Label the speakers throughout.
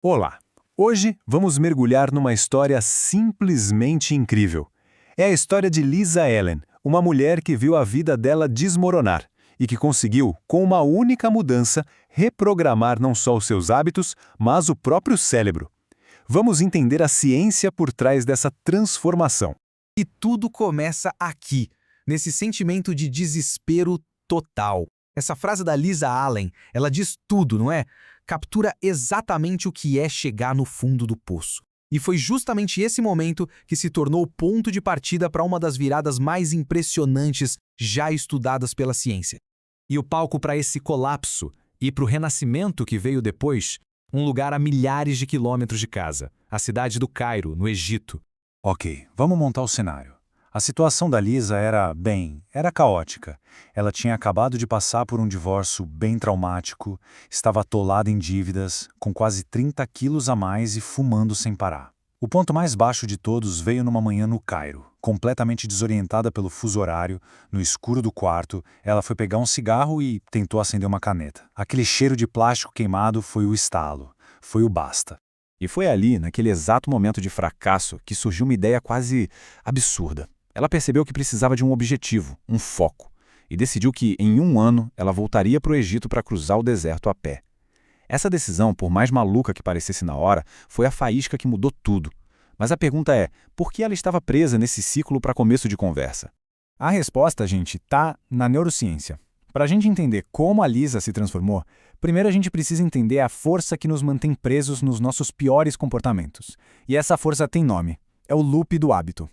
Speaker 1: Olá! Hoje vamos mergulhar numa história simplesmente incrível. É a história de Lisa Allen, uma mulher que viu a vida dela desmoronar e que conseguiu, com uma única mudança, reprogramar não só os seus hábitos, mas o próprio cérebro. Vamos entender a ciência por trás dessa transformação.
Speaker 2: E tudo começa aqui, nesse sentimento de desespero total. Essa frase da Lisa Allen, ela diz tudo, não é? Captura exatamente o que é chegar no fundo do poço. E foi justamente esse momento que se tornou o ponto de partida para uma das viradas mais impressionantes já estudadas pela ciência. E o palco para esse colapso e para o renascimento que veio depois, um lugar a milhares de quilômetros de casa, a cidade do Cairo, no Egito.
Speaker 3: Ok, vamos montar o cenário. A situação da Lisa era caótica. Ela tinha acabado de passar por um divórcio bem traumático, estava atolada em dívidas, com quase 30 quilos a mais e fumando sem parar. O ponto mais baixo de todos veio numa manhã no Cairo. Completamente desorientada pelo fuso horário, no escuro do quarto, ela foi pegar um cigarro e tentou acender uma caneta. Aquele cheiro de plástico queimado foi o estalo, foi o basta.
Speaker 4: E foi ali, naquele exato momento de fracasso, que surgiu uma ideia quase absurda. Ela percebeu que precisava de um objetivo, um foco, e decidiu que, em um ano, ela voltaria para o Egito para cruzar o deserto a pé. Essa decisão, por mais maluca que parecesse na hora, foi a faísca que mudou tudo. Mas a pergunta é, por que ela estava presa nesse ciclo para começo de conversa?
Speaker 1: A resposta, gente, está na neurociência. Para a gente entender como a Lisa se transformou, primeiro a gente precisa entender a força que nos mantém presos nos nossos piores comportamentos. E essa força tem nome. É o loop do hábito.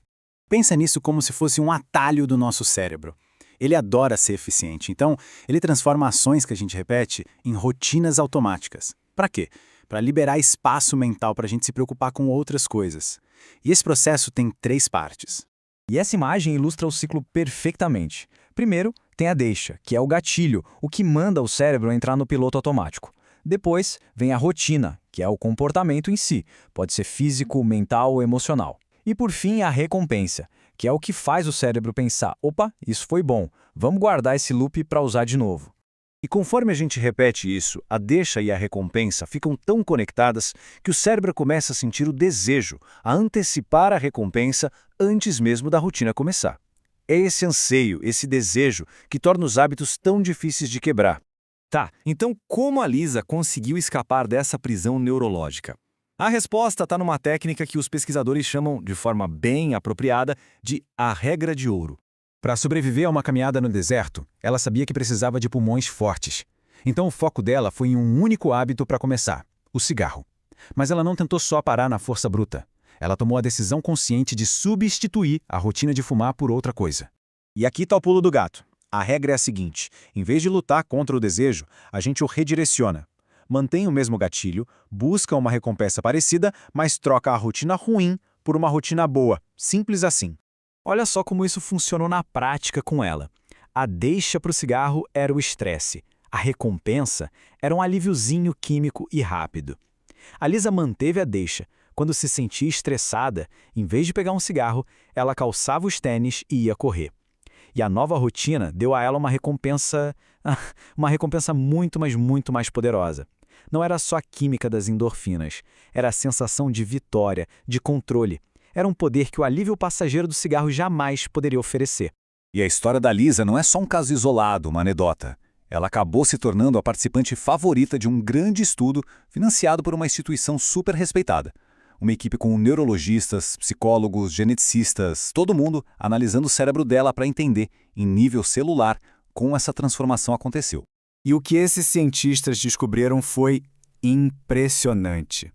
Speaker 5: Pensa nisso como se fosse um atalho do nosso cérebro. Ele adora ser eficiente, então ele transforma ações que a gente repete em rotinas automáticas. Para quê? Para liberar espaço mental para a gente se preocupar com outras coisas. E esse processo tem 3 partes.
Speaker 2: E essa imagem ilustra o ciclo perfeitamente. Primeiro, tem a deixa, que é o gatilho, o que manda o cérebro entrar no piloto automático. Depois, vem a rotina, que é o comportamento em si, pode ser físico, mental ou emocional. E por fim, a recompensa, que é o que faz o cérebro pensar, opa, isso foi bom, vamos guardar esse loop para usar de novo.
Speaker 3: E conforme a gente repete isso, a deixa e a recompensa ficam tão conectadas que o cérebro começa a sentir o desejo, a antecipar a recompensa antes mesmo da rotina começar. É esse anseio, esse desejo, que torna os hábitos tão difíceis de quebrar.
Speaker 4: Tá, então como a Lisa conseguiu escapar dessa prisão neurológica? A resposta está numa técnica que os pesquisadores chamam, de forma bem apropriada, de a regra de ouro.
Speaker 1: Para sobreviver a uma caminhada no deserto, ela sabia que precisava de pulmões fortes. Então o foco dela foi em um único hábito para começar, o cigarro. Mas ela não tentou só parar na força bruta. Ela tomou a decisão consciente de substituir a rotina de fumar por outra coisa.
Speaker 3: E aqui está o pulo do gato. A regra é a seguinte: em vez de lutar contra o desejo, a gente o redireciona. Mantém o mesmo gatilho, busca uma recompensa parecida, mas troca a rotina ruim por uma rotina boa. Simples assim.
Speaker 2: Olha só como isso funcionou na prática com ela. A deixa para o cigarro era o estresse. A recompensa era um alíviozinho químico e rápido. A Lisa manteve a deixa. Quando se sentia estressada, em vez de pegar um cigarro, ela calçava os tênis e ia correr. E a nova rotina deu a ela uma recompensa muito, mas muito mais poderosa. Não era só a química das endorfinas, era a sensação de vitória, de controle. Era um poder que o alívio passageiro do cigarro jamais poderia oferecer.
Speaker 3: E a história da Lisa não é só um caso isolado, uma anedota. Ela acabou se tornando a participante favorita de um grande estudo financiado por uma instituição super respeitada. Uma equipe com neurologistas, psicólogos, geneticistas, todo mundo analisando o cérebro dela para entender, em nível celular, como essa transformação aconteceu.
Speaker 5: E o que esses cientistas descobriram foi impressionante.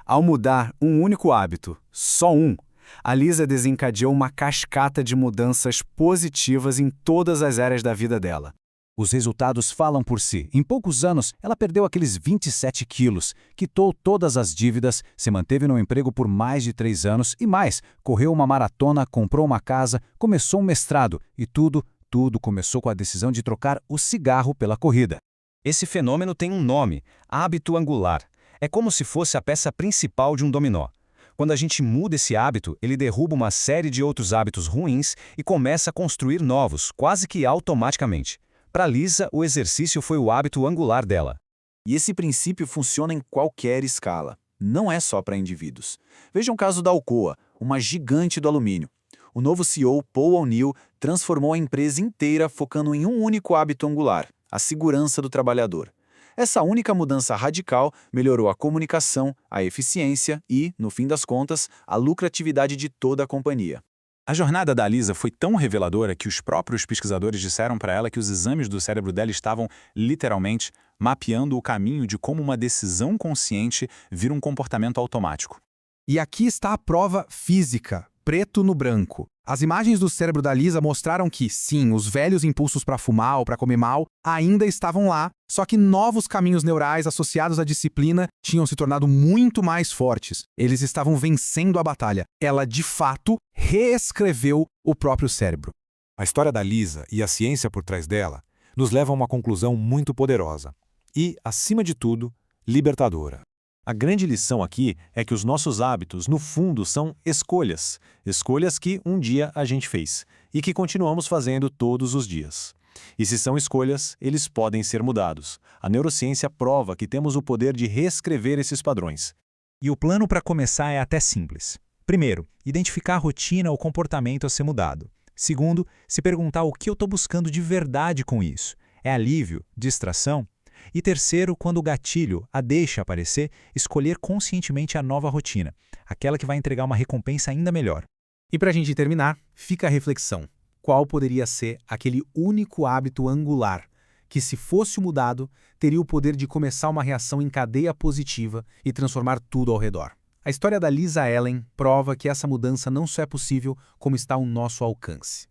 Speaker 5: Ao mudar um único hábito, só um, a Lisa desencadeou uma cascata de mudanças positivas em todas as áreas da vida dela.
Speaker 1: Os resultados falam por si. Em poucos anos, ela perdeu aqueles 27 quilos, quitou todas as dívidas, se manteve no emprego por mais de 3 anos e mais, correu uma maratona, comprou uma casa, começou um mestrado e tudo começou com a decisão de trocar o cigarro pela corrida.
Speaker 4: Esse fenômeno tem um nome, hábito angular. É como se fosse a peça principal de um dominó. Quando a gente muda esse hábito, ele derruba uma série de outros hábitos ruins e começa a construir novos, quase que automaticamente. Para Lisa, o exercício foi o hábito angular dela.
Speaker 5: E esse princípio funciona em qualquer escala.
Speaker 2: não é só para indivíduos. Veja o caso da Alcoa, uma gigante do alumínio. O novo CEO, Paul O'Neill, transformou a empresa inteira focando em um único hábito angular, a segurança do trabalhador. Essa única mudança radical melhorou a comunicação, a eficiência e, no fim das contas, a lucratividade de toda a companhia.
Speaker 4: A jornada da Lisa foi tão reveladora que os próprios pesquisadores disseram para ela que os exames do cérebro dela estavam, literalmente, mapeando o caminho de como uma decisão consciente vira um comportamento automático.
Speaker 6: E aqui está a prova física, preto no branco. As imagens do cérebro da Lisa mostraram que, sim, os velhos impulsos para fumar ou para comer mal ainda estavam lá, só que novos caminhos neurais associados à disciplina tinham se tornado muito mais fortes. Eles estavam vencendo a batalha. Ela, de fato, reescreveu o próprio cérebro.
Speaker 7: A história da Lisa e a ciência por trás dela nos leva a uma conclusão muito poderosa e, acima de tudo, libertadora.
Speaker 1: A grande lição aqui é que os nossos hábitos, no fundo, são escolhas. Escolhas que um dia a gente fez e que continuamos fazendo todos os dias. E se são escolhas, eles podem ser mudados. A neurociência prova que temos o poder de reescrever esses padrões.
Speaker 8: E o plano para começar é até simples. Primeiro, identificar a rotina ou comportamento a ser mudado. Segundo, se perguntar o que eu estou buscando de verdade com isso. É alívio? Distração? E terceiro, quando o gatilho a deixa aparecer, escolher conscientemente a nova rotina, aquela que vai entregar uma recompensa ainda melhor.
Speaker 6: E para a gente terminar, fica a reflexão. Qual poderia ser aquele único hábito angular que, se fosse mudado, teria o poder de começar uma reação em cadeia positiva e transformar tudo ao redor? A história da Lisa Allen prova que essa mudança não só é possível, como está ao nosso alcance.